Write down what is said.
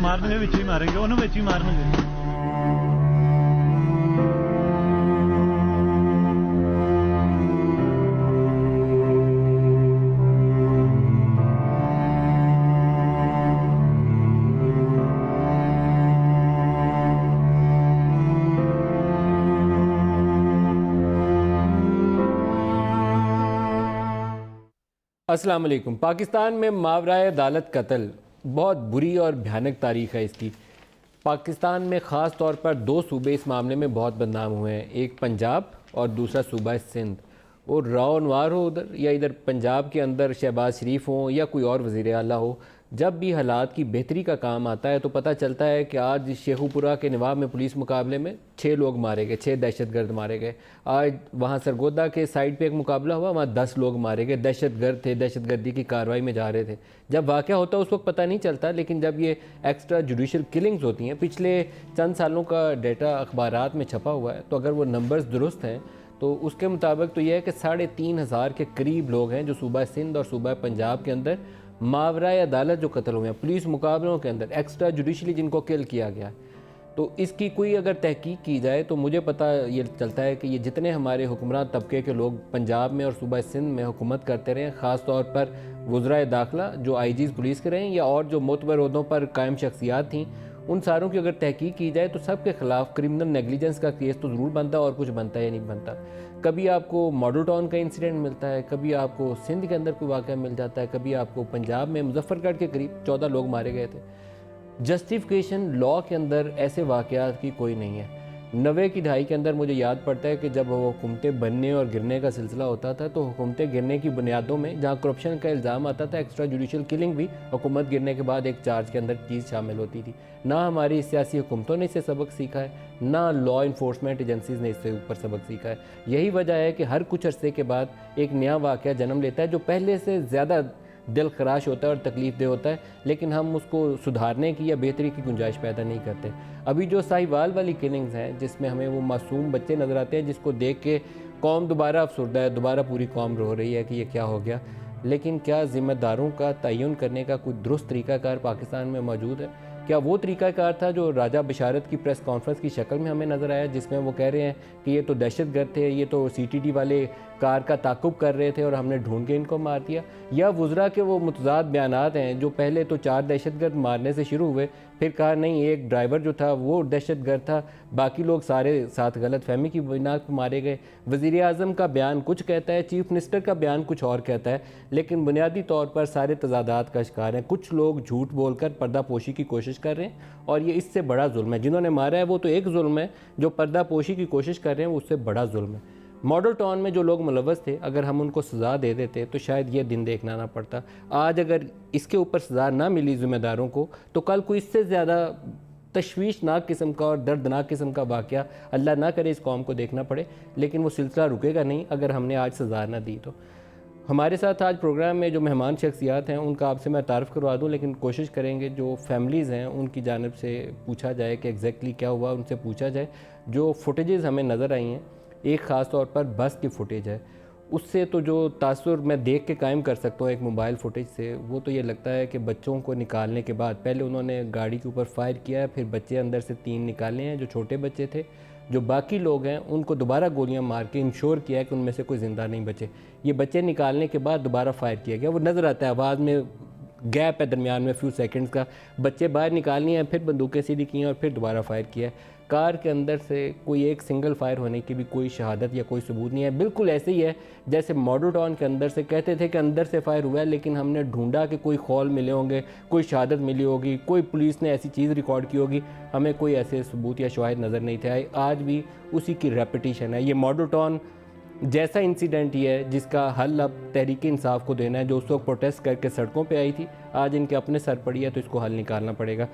मार देंगे, विच ही मारेंगे, उन्होंने विच ही मारेंगे। अस्सलाम वालेकुम। पाकिस्तान में मावराए अदालत कत्ल बहुत बुरी और भयानक तारीख है इसकी। पाकिस्तान में ख़ास तौर पर दो सूबे इस मामले में बहुत बदनाम हुए हैं, एक पंजाब और दूसरा सूबा सिंध। और राव अनवार हो उधर या इधर पंजाब के अंदर शहबाज शरीफ हो या कोई और वज़ीर आला हो, जब भी हालात की बेहतरी का काम आता है तो पता चलता है कि आज शेखुपुरा के नवाब में पुलिस मुकाबले में 6 लोग मारे गए, 6 दहशतगर्द मारे गए। आज वहाँ सरगोदा के साइड पे एक मुकाबला हुआ, वहाँ 10 लोग मारे गए, दहशतगर्द थे, दहशतगर्दी की कार्रवाई में जा रहे थे। जब वाक़या होता है उस वक्त पता नहीं चलता, लेकिन जब ये एक्स्ट्रा जुडिशल किलिंग्स होती हैं, पिछले चंद सालों का डेटा अखबारात में छपा हुआ है, तो अगर वो नंबर्स दुरुस्त हैं तो उसके मुताबिक तो यह है कि 3,500 के करीब लोग हैं जो सूबा सिंध और सूबा पंजाब के अंदर मावराए अदालत जो कत्ल हुए हैं, पुलिस मुकाबलों के अंदर एक्स्ट्रा जुडिशली जिनको किल किया गया है। तो इसकी कोई अगर तहकीक की जाए तो मुझे पता ये चलता है कि ये जितने हमारे हुक्मरान तबके के लोग पंजाब में और सूबा सिंध में हुकूमत करते रहे, ख़ास तौर पर वज़राए दाखिला जो आईजीज़ पुलिस के रहे या और जो मोतबर ओहदों पर कायम शख्सियात थीं, उन सारों की अगर तहकीक की जाए तो सब के ख़िलाफ़ क्रिमिनल नेगलिजेंस का केस तो ज़रूर बनता है, और कुछ बनता है या नहीं बनता। कभी आपको मॉडल टाउन का इंसिडेंट मिलता है, कभी आपको सिंध के अंदर कोई वाक़या मिल जाता है, कभी आपको पंजाब में मुजफ्फरगढ़ के करीब 14 लोग मारे गए थे। जस्टिफिकेशन लॉ के अंदर ऐसे वाक़यात की कोई नहीं है। 90 की दहाई के अंदर मुझे याद पड़ता है कि जब वो हुकूमतें बनने और गिरने का सिलसिला होता था तो हुकूमतें गिरने की बुनियादों में जहाँ करप्शन का इल्ज़ाम आता था, एक्स्ट्रा जुडिशल किलिंग भी हुकूमत गिरने के बाद एक चार्ज के अंदर चीज़ शामिल होती थी। ना हमारी सियासी हुकूमतों ने इससे सबक सीखा है, ना लॉ इन्फोर्समेंट एजेंसीज़ ने इससे ऊपर सबक सीखा है। यही वजह है कि हर कुछ अरसे के बाद एक नया वाक़या जन्म लेता है जो पहले से ज़्यादा दिल खराश होता है और तकलीफ़ दे होता है, लेकिन हम उसको सुधारने की या बेहतरी की गुंजाइश पैदा नहीं करते। अभी जो साहिवाल वाली किलिंग्स हैं जिसमें हमें वो मासूम बच्चे नज़र आते हैं जिसको देख के कौम दोबारा अफसुर्दा है, दोबारा पूरी कौम रो रही है कि ये क्या हो गया। लेकिन क्या ज़िम्मेदारों का तयन करने का कोई दुरुस्त तरीक़ाकार पाकिस्तान में मौजूद है? क्या वो तरीक़ाकार था जो राजा बशारत की प्रेस कॉन्फ्रेंस की शक्ल में हमें नज़र आया, जिसमें वो कह रहे हैं कि ये तो दहशतगर्द थे, ये तो सीटीडी वाले कार का ताक़ुब कर रहे थे और हमने ढूंढ के इनको मार दिया? या वुज़रा के वो मुतज़ाद बयानात हैं जो पहले तो 4 दहशतगर्द मारने से शुरू हुए, फिर कहा नहीं एक ड्राइवर जो था वो दहशतगर्द था, बाकी लोग सारे साथ गलत फहमी की बुनियाद पर मारे गए। वज़ीर आज़म का बयान कुछ कहता है, चीफ मिनिस्टर का बयान कुछ और कहता है, लेकिन बुनियादी तौर पर सारे तज़ादात का शिकार हैं। कुछ लोग झूठ बोलकर पर्दापोशी की कोशिश कर रहे हैं और ये इससे बड़ा जुल्म है। जिन्होंने मारा है वो तो एक जुल्म है, जो पर्दापोशी की कोशिश कर रहे हैं वो उससे बड़ा जुल्म है। मॉडल टाउन में जो लोग मुलव्वस थे, अगर हम उनको सज़ा दे देते तो शायद ये दिन देखना ना पड़ता। आज अगर इसके ऊपर सज़ा ना मिली ज़िम्मेदारों को, तो कल कोई इससे ज़्यादा तशवीशनाक किस्म का और दर्दनाक किस्म का वाक़या अल्लाह ना करे इस कौम को देखना पड़े। लेकिन वो सिलसिला रुकेगा नहीं अगर हमने आज सज़ा ना दी तो। हमारे साथ आज प्रोग्राम में जो मेहमान शख्सियात हैं उनका आपसे मैं तारफ़ करवा दूं, लेकिन कोशिश करेंगे जो फैमिलीज़ हैं उनकी जानिब से पूछा जाए कि एग्जैक्टली क्या हुआ, उनसे पूछा जाए। जो फुटेजेस हमें नज़र आई हैं, एक ख़ास तौर पर बस की फुटेज है, उससे तो जो तासुर मैं देख के कायम कर सकता हूँ एक मोबाइल फुटेज से, वो तो ये लगता है कि बच्चों को निकालने के बाद पहले उन्होंने गाड़ी के ऊपर फायर किया है, फिर बच्चे अंदर से 3 निकाले हैं जो छोटे बच्चे थे। जो बाकी लोग हैं उनको दोबारा गोलियां मार के इंश्योर किया है कि उनमें से कोई ज़िंदा नहीं बचे। ये बच्चे निकालने के बाद दोबारा फायर किया गया, वो नज़र आता है, आवाज़ में गैप है दरमियान में फ्यू सेकंड्स का। बच्चे बाहर निकालनी है, फिर बंदूकें सीधी की हैं और फिर दोबारा फायर किया है। कार के अंदर से कोई एक सिंगल फायर होने की भी कोई शहादत या कोई सबूत नहीं है। बिल्कुल ऐसे ही है जैसे मॉडल टाउन के अंदर से कहते थे कि अंदर से फायर हुआ है, लेकिन हमने ढूंढा कि कोई खौल मिले होंगे, कोई शहादत मिली होगी, कोई पुलिस ने ऐसी चीज़ रिकॉर्ड की होगी, हमें कोई ऐसे सबूत या शवाहिद नज़र नहीं थे आए। आज भी उसी की रेपिटेशन है। ये मॉडल टाउन जैसा इंसिडेंट ही है जिसका हल अब तहरीक इंसाफ को देना है, जो उस वक्त प्रोटेस्ट करके सड़कों पे आई थी, आज इनके अपने सर पड़ी है तो इसको हल निकालना पड़ेगा।